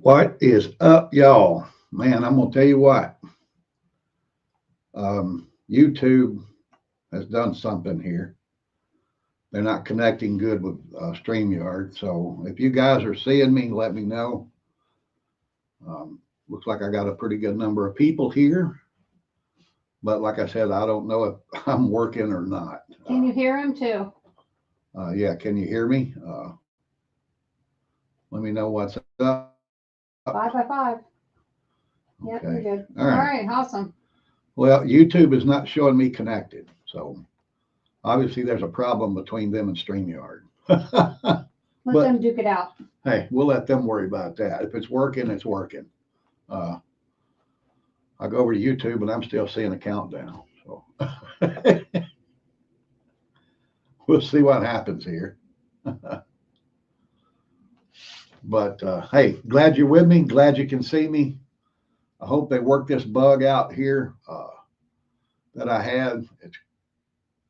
What is up, y'all? Man, I'm gonna tell you what. YouTube has done something here. They're not connecting good with StreamYard. So if you guys are seeing me, let me know. Looks like I got a pretty good number of people here, but like I said, I don't know if I'm working or not. Can you hear him too? Yeah, can you hear me? Let me know what's up. 5 by 5. Yep, Okay. you're good. All All right. right, awesome. Well, YouTube is not showing me connected. So obviously there's a problem between them and StreamYard. Let But- them duke it out. Hey, we'll let them worry about that. If it's working, it's working. I go over to YouTube and I'm still seeing a countdown. So we'll see what happens here. But hey, glad you're with me. Glad you can see me. I hope they work this bug out here that I had. It's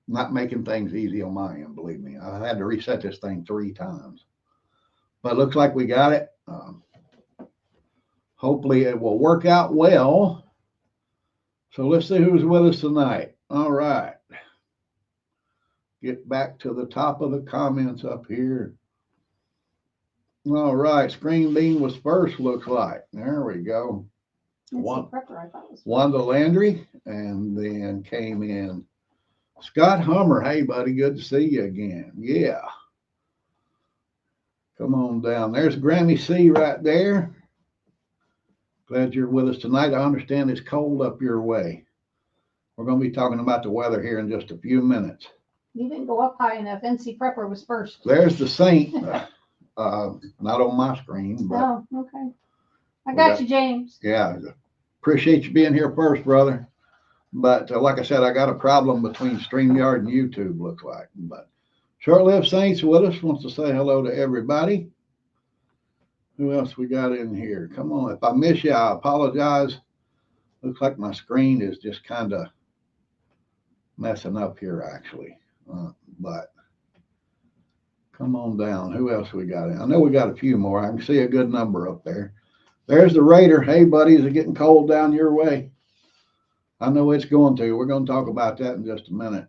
not making things easy on my end, believe me. I had to reset this thing 3 times. But it looks like we got it. Hopefully it will work out well. So let's see who's with us tonight. All right. Get back to the top of the comments up here. All right. Screen Bean was first, looks like. There we go. One prepper, I thought was Wanda Landry, and then came in Scott Hummer. Hey, buddy, good to see you again. Yeah. Come on down. There's Grammy C right there. Glad you're with us tonight. I understand it's cold up your way. We're going to be talking about the weather here in just a few minutes. You didn't go up high enough. NC Prepper was first. There's the Saint. Not on my screen, but Oh, okay. I got you, James. yeah, appreciate you being here first, brother. But like I said, I got a problem between StreamYard and YouTube, looks like. But Short-Lived Saints with us, wants to say hello to everybody. Who else we got in here? Come on. If I miss you, I apologize. Looks like my screen is just kind of messing up here, actually. But come on down. Who else we got in? I know we got a few more. I can see a good number up there. There's the Raider. Hey, buddy, is it getting cold down your way? I know it's going to. We're going to talk about that in just a minute.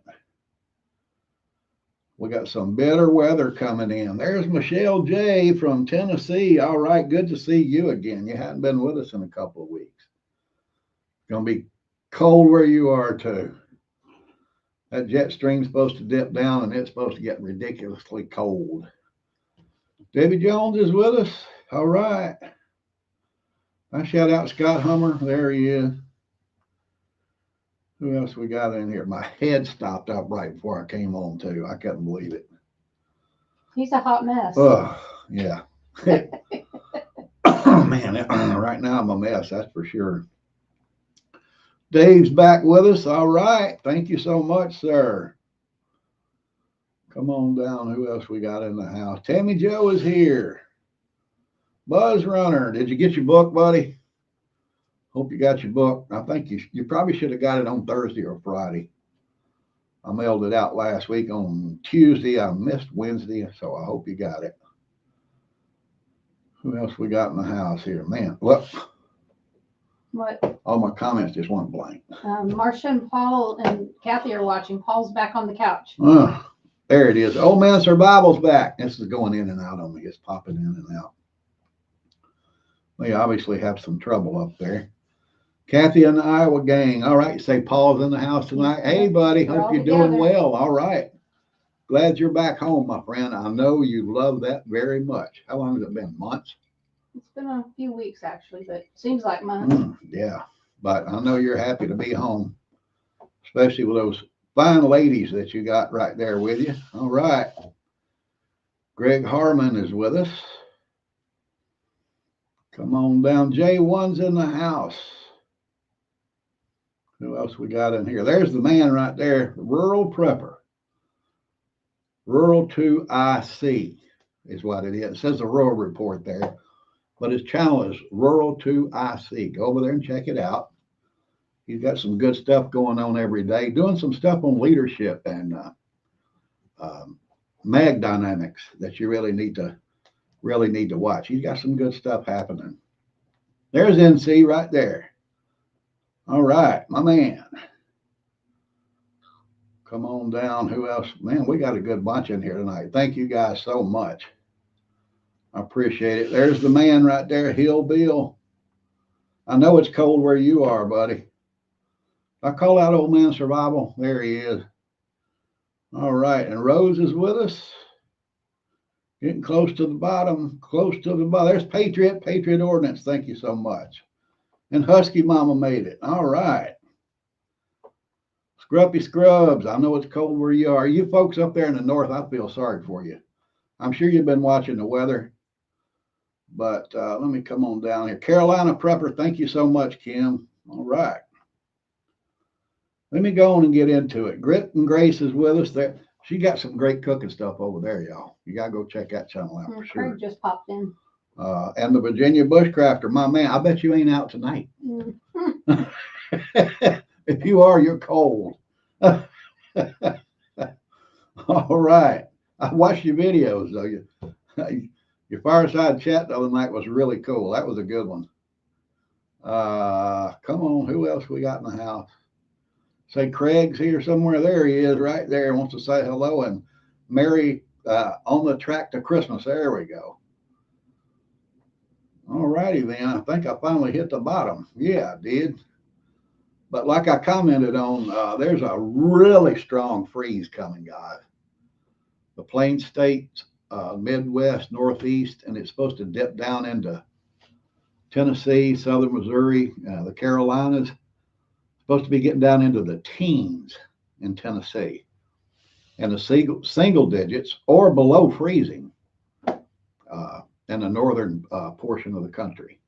We got some better weather coming in. There's Michelle J. from Tennessee. All right, good to see you again. You hadn't been with us in a couple of weeks. It's going to be cold where you are, too. That jet stream's supposed to dip down, and it's supposed to get ridiculously cold. Debbie Jones is with us. All right. I shout out Scott Hummer. There he is. Who else we got in here? My head stopped up right before I came on, too. I couldn't believe it. He's a hot mess. Oh, yeah. Oh, man, right now I'm a mess, that's for sure. Dave's back with us. All right. Thank you so much, sir. Come on down. Who else we got in the house? Tammy Joe is here. Buzz Runner. Did you get your book, buddy? Hope you got your book. I think you probably should have got it on Thursday or Friday. I mailed it out last week on Tuesday. I missed Wednesday, so I hope you got it. Who else we got in the house here? Man, look. What? All my comments just went blank. Marcia and Paul and Kathy are watching. Paul's back on the couch. There it is. Old Man Survival's back. This is going in and out on me. It's popping in and out. We obviously have some trouble up there. Kathy and the Iowa gang. All right. You say Paul's in the house tonight. Hey, buddy. Hope you're doing well. All right. Glad you're back home, my friend. I know you love that very much. How long has it been? Months? It's been a few weeks, actually, but seems like months. Yeah. But I know you're happy to be home, especially with those fine ladies that you got right there with you. All right. Greg Harmon is with us. Come on down. J1's in the house. Who else we got in here? There's the man right there, Rural Prepper. Rural 2IC is what it is. It says the Rural Report there, but his channel is Rural 2IC. Go over there and check it out. He's got some good stuff going on every day, doing some stuff on leadership and mag dynamics that you really need to watch. He's got some good stuff happening. There's NC right there. All right, my man. Come on down. Who else? Man, we got a good bunch in here tonight. Thank you guys so much. I appreciate it. There's the man right there, Hill Bill. I know it's cold where you are, buddy. I call out old man survival. There he is. All right, and Rose is with us. Getting close to the bottom, close to the bottom. There's Patriot Ordnance. Thank you so much. And Husky Mama made it. All right. Scruffy Scrubs. I know it's cold where you are. You folks up there in the north, I feel sorry for you. I'm sure you've been watching the weather. But let me come on down here. Carolina Prepper. Thank you so much, Kim. All right. Let me go on and get into it. Grit and Grace is with us there. She got some great cooking stuff over there, y'all. You got to go check that channel out for sure. Craig just popped in. And the Virginia Bushcrafter, my man. I bet you ain't out tonight. If you are, you're cold. All right. I watched your videos, though. Your fireside chat the other night was really cool. That was a good one. Come on. Who else we got in the house? Say Craig's here somewhere. There he is right there. Wants to say hello. And Mary on the track to Christmas. There we go. All righty then. I think I finally hit the bottom. Yeah, I did. But like I commented on, there's a really strong freeze coming, guys. The Plain States, Midwest, Northeast, and it's supposed to dip down into Tennessee, Southern Missouri, the Carolinas. Supposed to be getting down into the teens in Tennessee, and the single digits or below freezing in the northern portion of the country.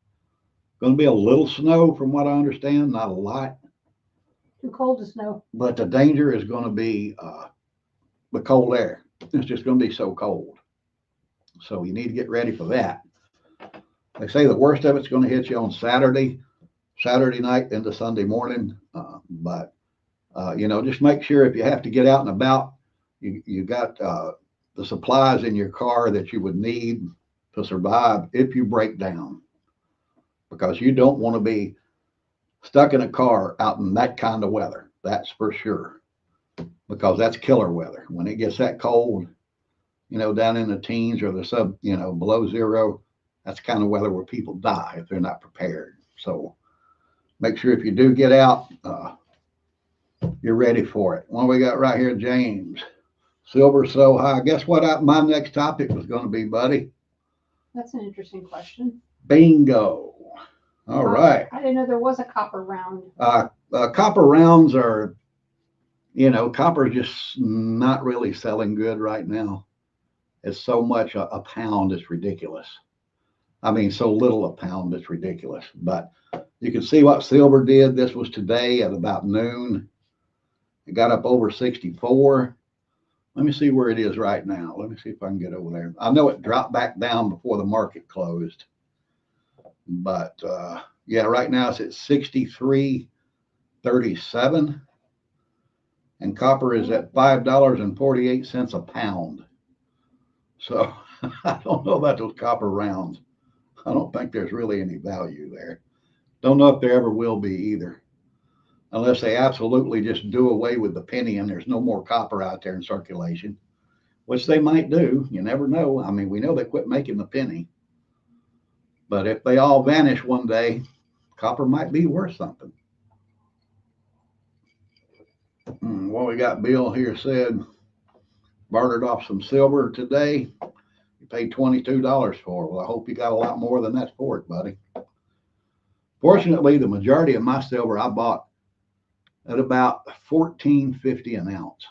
Going to be a little snow from what I understand, not a lot. Too cold to snow. But the danger is going to be the cold air. It's just going to be so cold. So you need to get ready for that. They say the worst of it's going to hit you on Saturday night into Sunday morning. But just make sure if you have to get out and about, you got the supplies in your car that you would need to survive if you break down, because you don't want to be stuck in a car out in that kind of weather. That's for sure, because that's killer weather. When it gets that cold, down in the teens or the below zero, that's the kind of weather where people die if they're not prepared. So make sure if you do get out, you're ready for it. What we got right here, James? Silver so high. Guess what my next topic was going to be, buddy? That's an interesting question. Bingo. All right. I didn't know there was a copper round. Copper rounds are, copper is just not really selling good right now. It's so much a pound, it's ridiculous. I mean, so little a pound, it's ridiculous. But you can see what silver did. This was today at about noon. It got up over 64. Let me see where it is right now. Let me see if I can get over there. I know it dropped back down before the market closed. But yeah, right now it's at 63.37. And copper is at $5.48 a pound. So I don't know about those copper rounds. I don't think there's really any value there. Don't know if there ever will be either, unless they absolutely just do away with the penny and there's no more copper out there in circulation, which they might do. You never know. I mean, we know they quit making the penny, but if they all vanish one day, copper might be worth something. What we got, Bill here said, bartered off some silver today. You paid $22 for it. Well, I hope you got a lot more than that for it, buddy. Fortunately, the majority of my silver I bought at about $14.50 an ounce.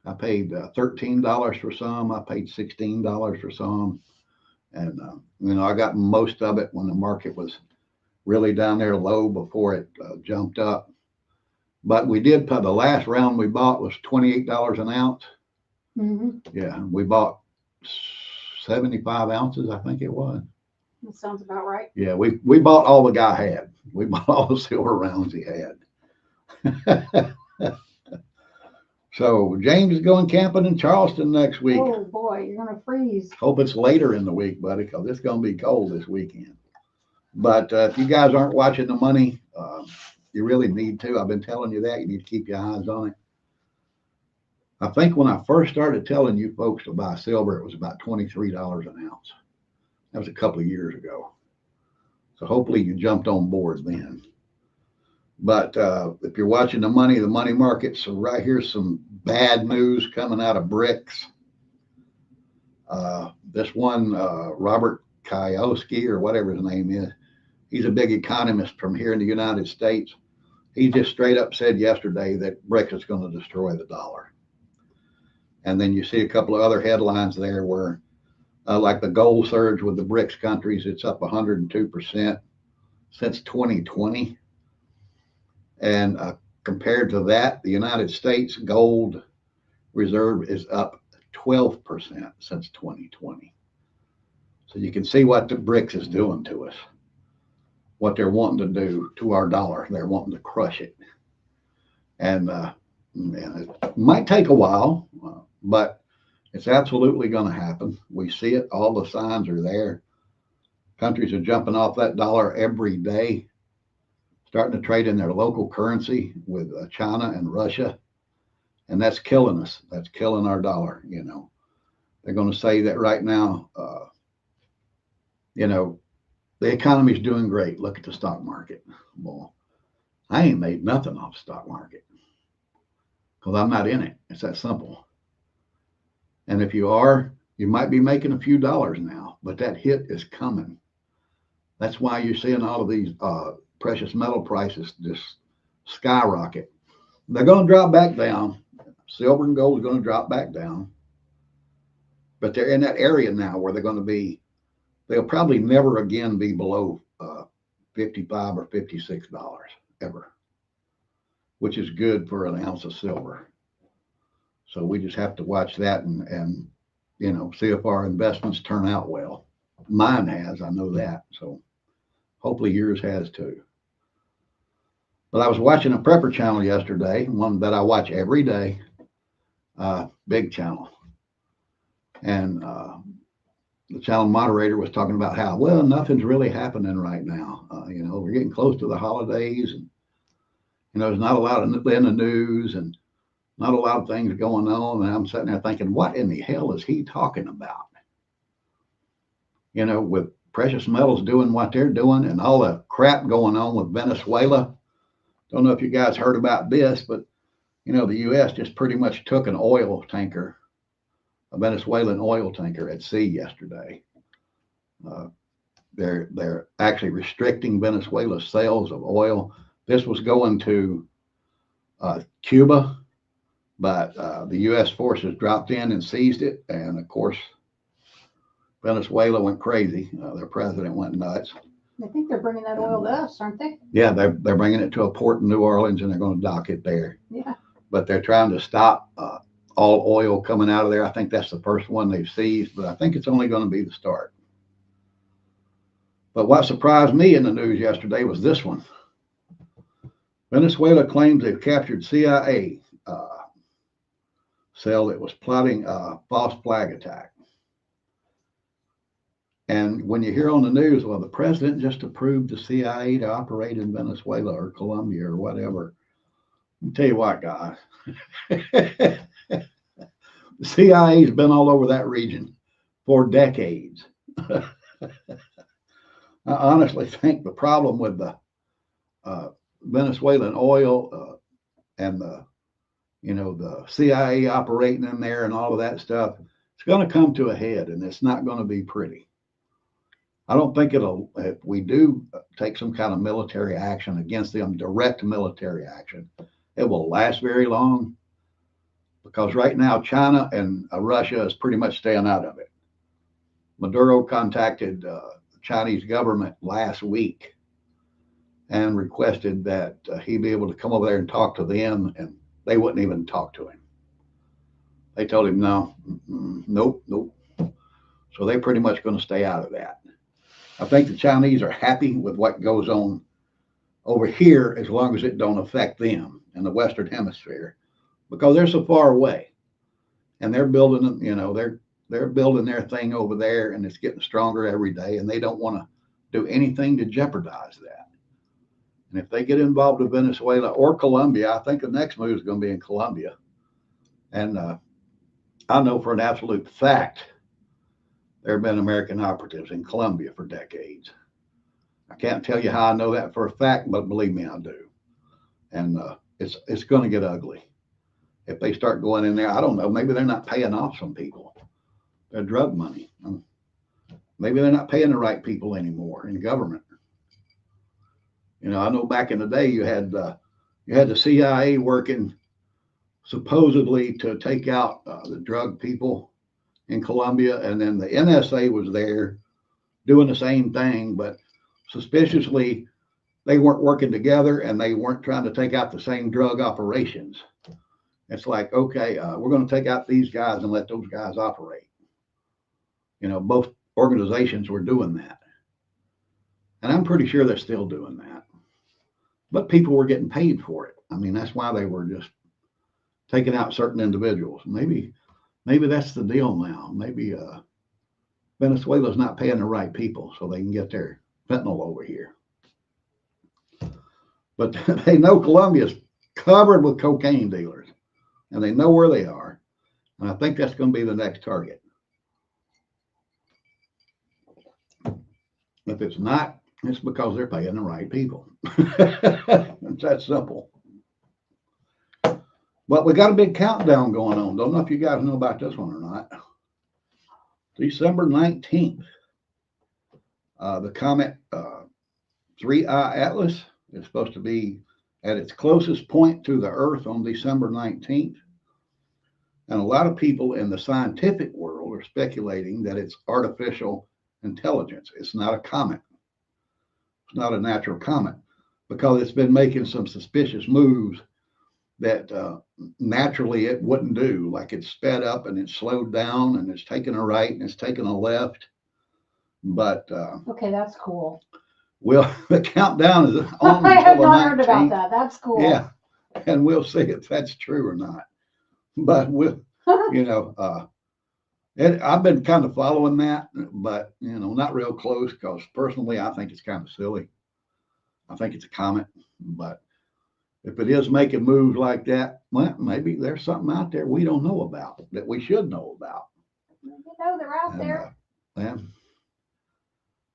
I paid $13 for some. I paid $16 for some. And, I got most of it when the market was really down there low before it jumped up. But we did put the last round we bought was $28 an ounce. Mm-hmm. Yeah, we bought 75 ounces, I think it was. That sounds about right. Yeah, we bought all the guy had. We bought all the silver rounds he had. So James is going camping in Charleston next week. Oh boy, you're gonna freeze. Hope it's later in the week, buddy, because it's gonna be cold this weekend. But if you guys aren't watching the money, you really need to. I've been telling you that. You need to keep your eyes on it. I think when I first started telling you folks to buy silver, it was about $23 an ounce. That was a couple of years ago. So hopefully you jumped on board then. But if you're watching the money market, so right here's some bad news coming out of BRICS. This one, Robert Kiyosaki or whatever his name is, he's a big economist from here in the United States. He just straight up said yesterday that BRICS is going to destroy the dollar. And then you see a couple of other headlines there where, like the gold surge with the BRICS countries, it's up 102% since 2020. And compared to that, the United States gold reserve is up 12% since 2020. So you can see what the BRICS is doing to us, what they're wanting to do to our dollar. They're wanting to crush it. And it might take a while, but it's absolutely going to happen. We see it. All the signs are there. Countries are jumping off that dollar every day, starting to trade in their local currency with China and Russia. And that's killing us. That's killing our dollar. You know, they're going to say that right now, you know, the economy's doing great. Look at the stock market. Well, I ain't made nothing off the stock market because I'm not in it. It's that simple. And if you are, you might be making a few dollars now, but that hit is coming. That's why you're seeing all of these precious metal prices just skyrocket. They're going to drop back down. Silver and gold is going to drop back down. But they're in that area now where they're going to be, they'll probably never again be below $55 or $56 ever, which is good for an ounce of silver. So we just have to watch that and you know, see if our investments turn out well. Mine has, I know that. So hopefully yours has too. But I was watching a prepper channel yesterday, one that I watch every day, big channel. And the channel moderator was talking about how, well, nothing's really happening right now. You know, we're getting close to the holidays and, you know, there's not a lot in the news and not a lot of things going on. And I'm sitting there thinking, what in the hell is he talking about? You know, with precious metals doing what they're doing and all the crap going on with Venezuela. Don't know if you guys heard about this, but, you know, the U.S. just pretty much took an oil tanker, a Venezuelan oil tanker at sea yesterday. They're actually restricting Venezuela's sales of oil. This was going to Cuba, but the U.S. forces dropped in and seized it. And of course, Venezuela went crazy. Their president went nuts. I think they're bringing that oil to us, aren't they? Yeah, they're bringing it to a port in New Orleans and they're going to dock it there. Yeah. But they're trying to stop all oil coming out of there. I think that's the first one they've seized, but I think it's only going to be the start. But what surprised me in the news yesterday was this one. Venezuela claims they've captured CIA cell that was plotting a false flag attack. And when you hear on the news, well, the president just approved the CIA to operate in Venezuela or Colombia or whatever. I'll tell you what, guys. The CIA's been all over that region for decades. I honestly think the problem with the Venezuelan oil and the CIA operating in there and all of that stuff, it's going to come to a head and it's not going to be pretty. I don't think if we do take some kind of military action against them, direct military action, it will last very long because right now China and Russia is pretty much staying out of it. Maduro contacted the Chinese government last week and requested that he be able to come over there and talk to them, and they wouldn't even talk to him. They told him, no, nope. So they're pretty much going to stay out of that. I think the Chinese are happy with what goes on over here as long as it don't affect them in the Western Hemisphere because they're so far away and they're building, they're building their thing over there and it's getting stronger every day and they don't want to do anything to jeopardize that. And if they get involved with Venezuela or Colombia, I think the next move is going to be in Colombia. And I know for an absolute fact there have been American operatives in Colombia for decades. I can't tell you how I know that for a fact, but believe me, I do. And it's going to get ugly if they start going in there. I don't know. Maybe they're not paying off some people. Their drug money. Maybe they're not paying the right people anymore in government. You know, I know back in the day you had the CIA working supposedly to take out the drug people in Colombia, and then the NSA was there doing the same thing, but suspiciously they weren't working together and they weren't trying to take out the same drug operations. It's like, okay, we're going to take out these guys and let those guys operate. You know, both organizations were doing that. And I'm pretty sure they're still doing that. But people were getting paid for it. I mean, that's why they were just taking out certain individuals. Maybe that's the deal now. Maybe Venezuela's not paying the right people so they can get their fentanyl over here. But they know Colombia's covered with cocaine dealers, and they know where they are. And I think that's going to be the next target. If it's not, it's because they're paying the right people. It's that simple. But we got a big countdown going on. Don't know if you guys know about this one or not. December 19th, the comet 3I Atlas is supposed to be at its closest point to the Earth on December 19th. And a lot of people in the scientific world are speculating that it's artificial intelligence. It's not a comet. It's not a natural comet because it's been making some suspicious moves that naturally it wouldn't do. Like it's sped up and it's slowed down and it's taken a right and it's taken a left. But okay, that's cool. Well, the countdown is on. I have until the not heard about 19th. that. That's cool. Yeah, and we'll see if that's true or not. But we'll, you know, I've been kind of following that, but you know, not real close because personally, I think it's kind of silly. I think it's a comet, but if it is making moves like that, well, maybe there's something out there we don't know about that we should know about. You know, they're out there.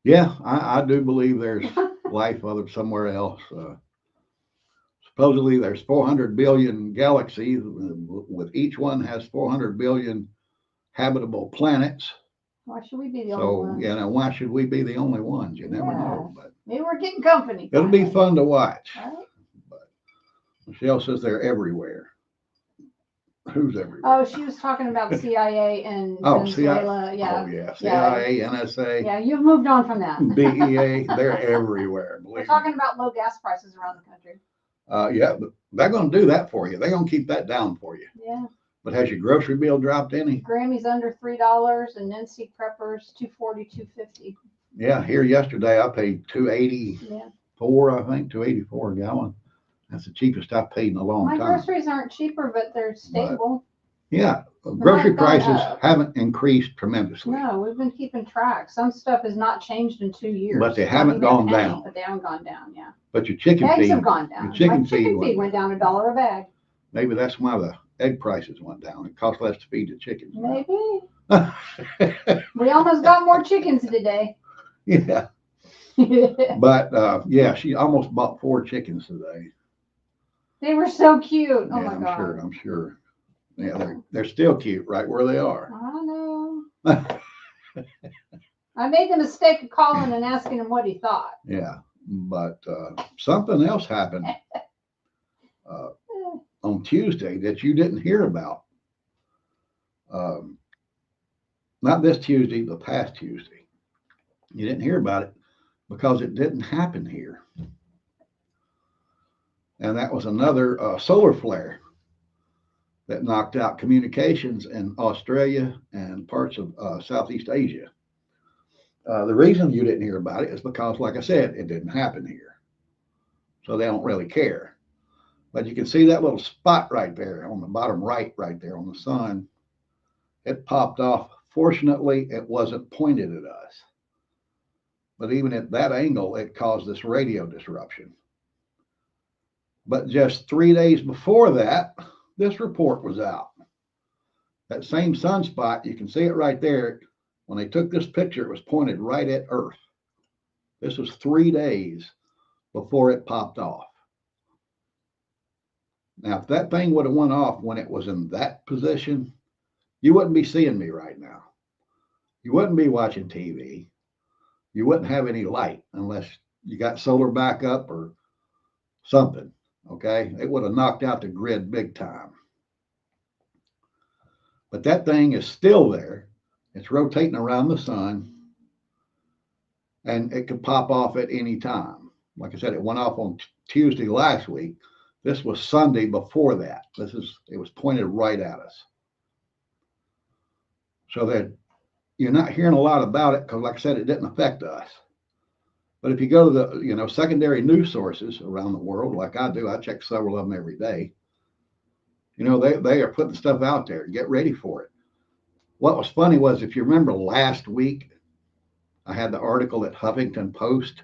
Yeah, I do believe there's life other somewhere else. Supposedly there's 400 billion galaxies, with each one has 400 billion habitable planets. Why should we be the only So, ones? you know, why should we be the only ones? You never know. But maybe we're getting company. it'll be fun to watch. Right? But Michelle says they're everywhere. Who's everywhere? Oh, she was talking about CIA and Venezuela. Yeah. Oh, yeah. CIA, NSA. Yeah, you've moved on from that. DEA, they're everywhere. We're talking about low gas prices around the country. Yeah, but they're going to do that for you. They're going to keep that down for you. Yeah. But has your grocery bill dropped any? Grammy's under $3 and NC Preppers $2.40, $2.50. Yeah, here yesterday I paid $2.84. I think $2.84 a gallon. That's the cheapest I've paid in a long time. My groceries aren't cheaper, but they're stable. But, yeah, grocery prices haven't increased tremendously. No, we've been keeping track. Some stuff has not changed in 2 years. But they haven't gone down. But they haven't gone down, yeah. But your chicken Eggs feed have gone down. Your chicken My chicken feed feed went down $1 a bag. Maybe that's why the egg prices went down. It costs less to feed the chickens. Maybe. We almost got more chickens today. Yeah. But yeah, she almost bought 4 chickens today. They were so cute. Oh yeah, my God. I'm sure. Yeah, they're still cute right where they are. I know. I made the mistake of calling and asking him what he thought. Yeah, but something else happened on Tuesday that you didn't hear about. Not this Tuesday, the past Tuesday. You didn't hear about it because it didn't happen here. And that was another solar flare that knocked out communications in Australia and parts of Southeast Asia. The reason you didn't hear about it is because, like I said, it didn't happen here. So they don't really care. But you can see that little spot right there on the bottom right there on the sun. It popped off. Fortunately, it wasn't pointed at us. But even at that angle, it caused this radio disruption. But just 3 days before that, this report was out. That same sunspot, you can see it right there. When they took this picture, it was pointed right at Earth. This was 3 days before it popped off. Now, if that thing would have went off when it was in that position, you wouldn't be seeing me right now. You wouldn't be watching TV. You wouldn't have any light unless you got solar backup or something. Okay, it would have knocked out the grid big time. But that thing is still there. It's rotating around the sun, and it could pop off at any time. Like I said, it went off on Tuesday last week. This was Sunday before that. It was pointed right at us. So that you're not hearing a lot about it because, like I said, it didn't affect us. But if you go to the secondary news sources around the world, like I do, I check several of them every day. They are putting stuff out there. Get ready for it. What was funny was, if you remember last week, I had the article that Huffington Post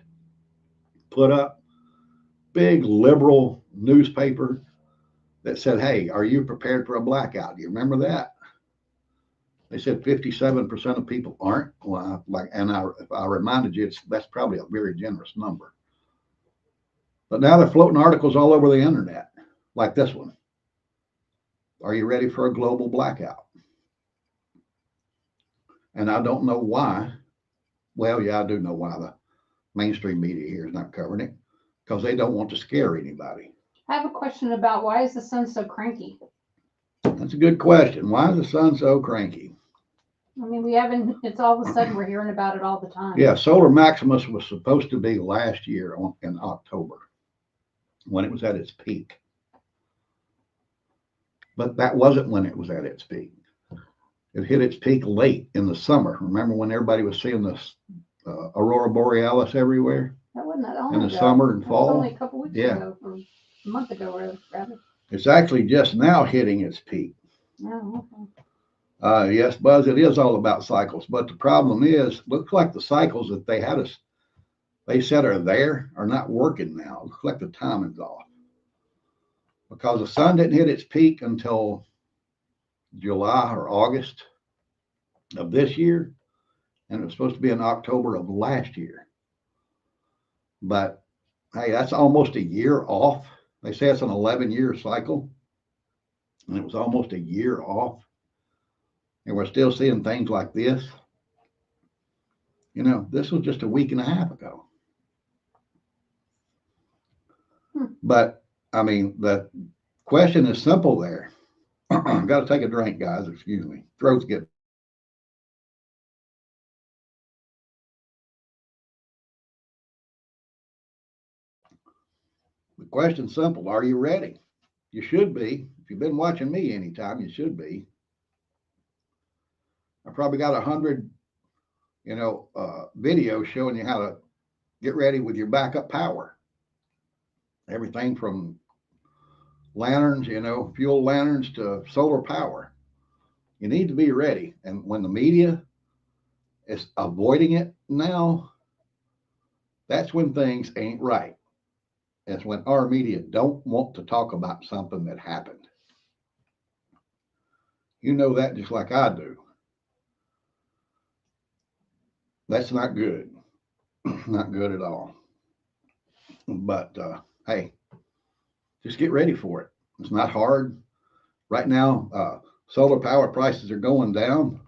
put up, big liberal newspaper that said, "Hey, are you prepared for a blackout?" Do you remember that? They said 57% of people aren't. Well, if I reminded you, that's probably a very generous number. But now they're floating articles all over the internet, like this one. Are you ready for a global blackout? And I don't know why. Well, yeah, I do know why the mainstream media here is not covering it, because they don't want to scare anybody. I have a question about why is the sun so cranky? That's a good question. Why is the sun so cranky? I mean, it's all of a sudden we're hearing about it all the time. Yeah, Solar Maximus was supposed to be last year in October when it was at its peak. But that wasn't when it was at its peak. It hit its peak late in the summer. Remember when everybody was seeing this aurora borealis everywhere? That wasn't that long in the ago. summer and That fall. was only a couple weeks ago, or a month ago, rather. It's actually just now hitting its peak. Oh, okay. Yes, Buzz, it is all about cycles. But the problem is, looks like the cycles that they said are there are not working now. Looks like the timing's off. Because the sun didn't hit its peak until July or August of this year, and it was supposed to be in October of last year. But hey, that's almost a year off. They say it's an 11-year cycle, and it was almost a year off. And we're still seeing things like this. This was just a week and a half ago. But I mean, the question is simple there. Got to take a drink, guys. Excuse me. Throat's getting. The question's simple. Are you ready? You should be. If you've been watching me anytime, you should be. I probably got 100, videos showing you how to get ready with your backup power. Everything from lanterns, fuel lanterns to solar power. You need to be ready. And when the media is avoiding it now, that's when things ain't right. It's when our media don't want to talk about something that happened. You know that just like I do. That's not good. Not good at all. But hey, just get ready for it. It's not hard. Right now, solar power prices are going down.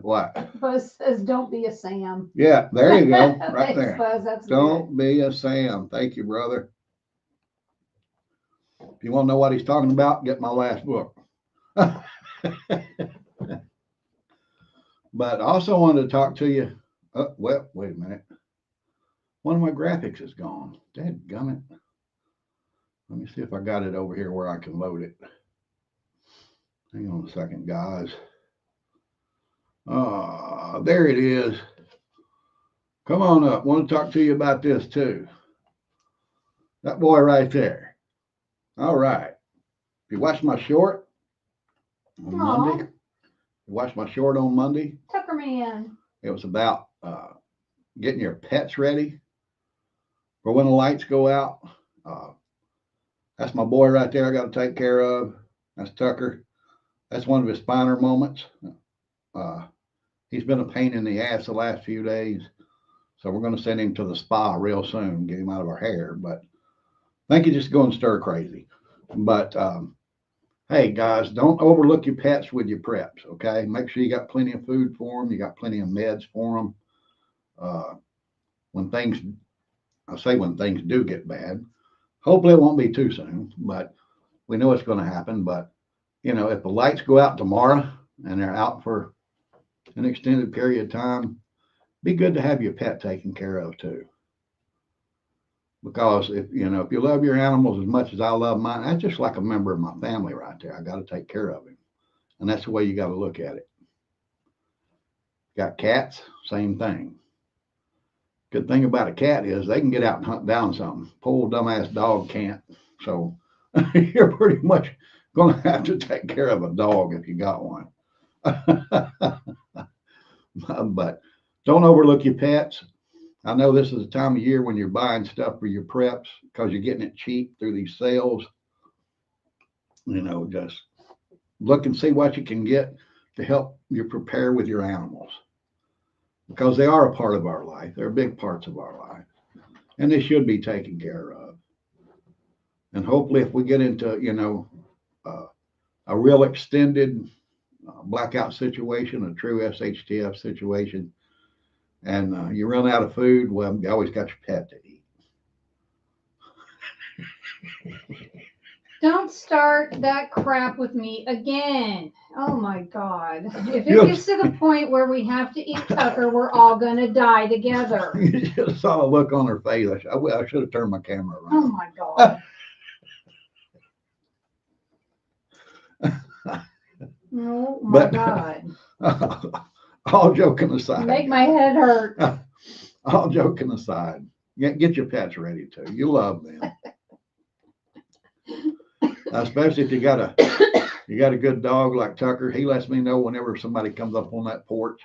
What? Buzz says, "Don't be a Sam." Yeah, there you go. Right Thanks, there. Buzz. That's Don't be a Sam. Thank you, brother. If you want to know what he's talking about, get my last book. But I also wanted to talk to you. Well, wait a minute. One of my graphics is gone. Dadgummit. Let me see if I got it over here where I can load it. Hang on a second, guys. There it is. Come on up. Want to talk to you about this too. That boy right there. All right. If you watched my short on Monday, Tucker Man. it was about getting your pets ready for when the lights go out. That's my boy right there I got to take care of. That's Tucker. That's one of his finer moments. He's been a pain in the ass the last few days. So we're going to send him to the spa real soon, get him out of our hair. But I think he's just going stir crazy. But hey, guys, don't overlook your pets with your preps, okay? Make sure you got plenty of food for them. You got plenty of meds for them. When things do get bad, hopefully it won't be too soon, but we know it's going to happen. But, if the lights go out tomorrow and they're out for an extended period of time, be good to have your pet taken care of too. Because if you love your animals as much as I love mine, that's just like a member of my family right there. I got to take care of him. And that's the way you got to look at it. Got cats, same thing. Good thing about a cat is they can get out and hunt down something. Poor dumbass dog can't. So you're pretty much going to have to take care of a dog if you got one. But don't overlook your pets. I know this is the time of year when you're buying stuff for your preps because you're getting it cheap through these sales. Just look and see what you can get to help you prepare with your animals, because they are a part of our life. They're big parts of our life, and they should be taken care of. And hopefully if we get into, a real extended blackout situation, a true SHTF situation, and you run out of food, well, you always got your pet to eat. Don't start that crap with me again. Oh my God. If it gets to the point where we have to eat Tucker, we're all going to die together. You should have saw the look on her face. I should have turned my camera around. Oh my God. Oh my God. All joking aside. Make my head hurt. All joking aside. Get your pets ready too. You love them. Especially if you got a good dog like Tucker. He lets me know whenever somebody comes up on that porch.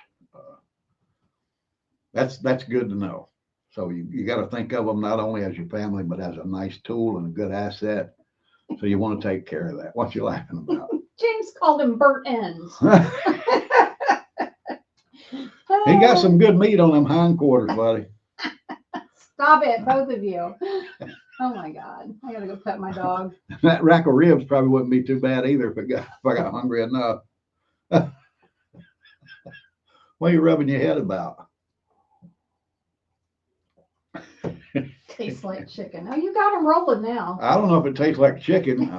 That's good to know. So you got to think of them not only as your family, but as a nice tool and a good asset. So you want to take care of that. What you laughing about? James called him burnt ends. He got some good meat on them hindquarters, buddy. Stop it, both of you. Oh my God. I gotta go pet my dog. That rack of ribs probably wouldn't be too bad either if I got hungry enough. What are you rubbing your head about? Tastes like chicken. Oh, you got him rolling now. I don't know if it tastes like chicken.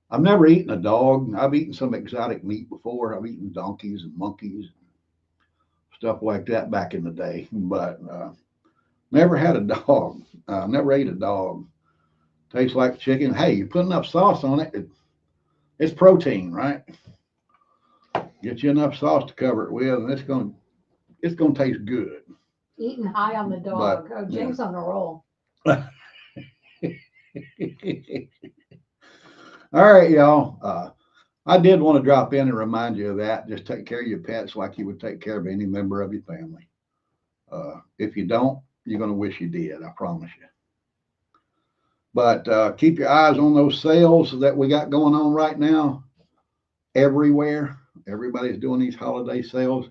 I've never eaten a dog. I've eaten some exotic meat before. I've eaten donkeys and monkeys, stuff like that back in the day, but never had a dog. Never ate a dog. Tastes like chicken. Hey, you put enough sauce on it, it's protein, right? Get you enough sauce to cover it with, and it's gonna taste good. Eating high on the dog. But, James on a roll. All right, y'all. I did want to drop in and remind you of that. Just take care of your pets like you would take care of any member of your family. If you don't, you're going to wish you did. I promise you. But keep your eyes on those sales that we got going on right now. Everywhere. Everybody's doing these holiday sales.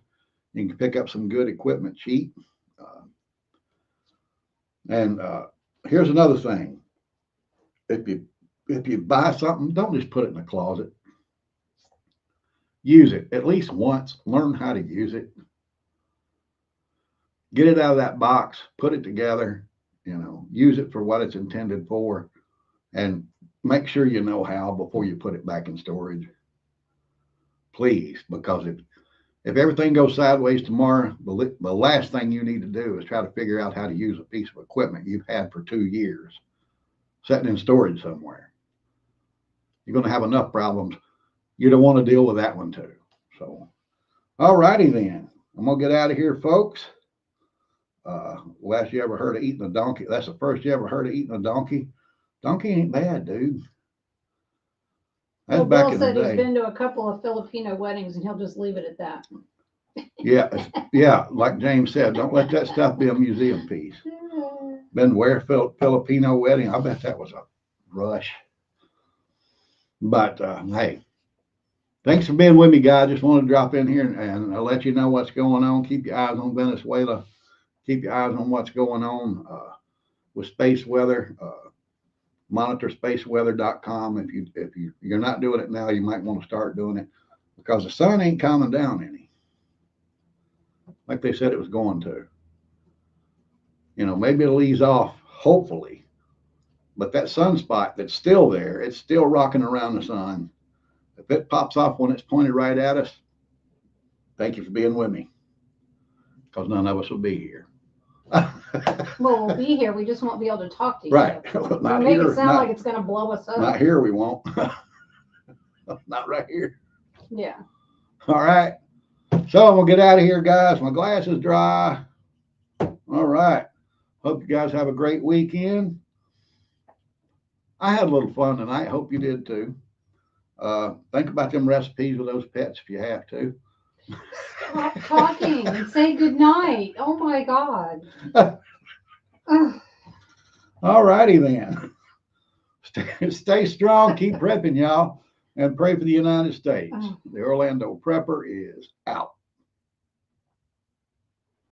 You can pick up some good equipment cheap. And here's another thing. If you buy something, don't just put it in the closet. Use it at least once. Learn how to use it. Get it out of that box. Put it together. Use it for what it's intended for, and make sure you know how before you put it back in storage. Please, because if everything goes sideways tomorrow, the last thing you need to do is try to figure out how to use a piece of equipment you've had for 2 years, sitting in storage somewhere. You're going to have enough problems. You don't want to deal with that one too. So, all righty then. I'm going to get out of here, folks. Last you ever heard of eating a donkey? That's the first you ever heard of eating a donkey? Donkey ain't bad, dude. That's Well, back Bill in the said he's day. been to a couple of Filipino weddings, and he'll just leave it at that. Yeah, like James said, don't let that stuff be a museum piece. Been where Filipino wedding, I bet that was a rush. But hey, thanks for being with me, guys. Just want to drop in here and let you know what's going on. Keep your eyes on Venezuela. Keep your eyes on what's going on with space weather. MonitorSpaceweather.com. If you're not doing it now, you might want to start doing it because the sun ain't calming down any, like they said it was going to. Maybe it'll ease off, hopefully. But that sunspot that's still there, it's still rocking around the sun. If it pops off when it's pointed right at us, thank you for being with me, because none of us will be here. Well, we'll be here. We just won't be able to talk to you. Right. We'll Not make here. it sound like it's going to blow us up. Not here, we won't. Not right here. Yeah. All right. So we'll get out of here, guys. My glass is dry. All right. Hope you guys have a great weekend. I had a little fun tonight. Hope you did too. Think about them recipes with those pets if you have to. Stop talking and say goodnight. Oh my God. All righty then. Stay strong. Keep prepping, y'all. And pray for the United States. The Orlando Prepper is out.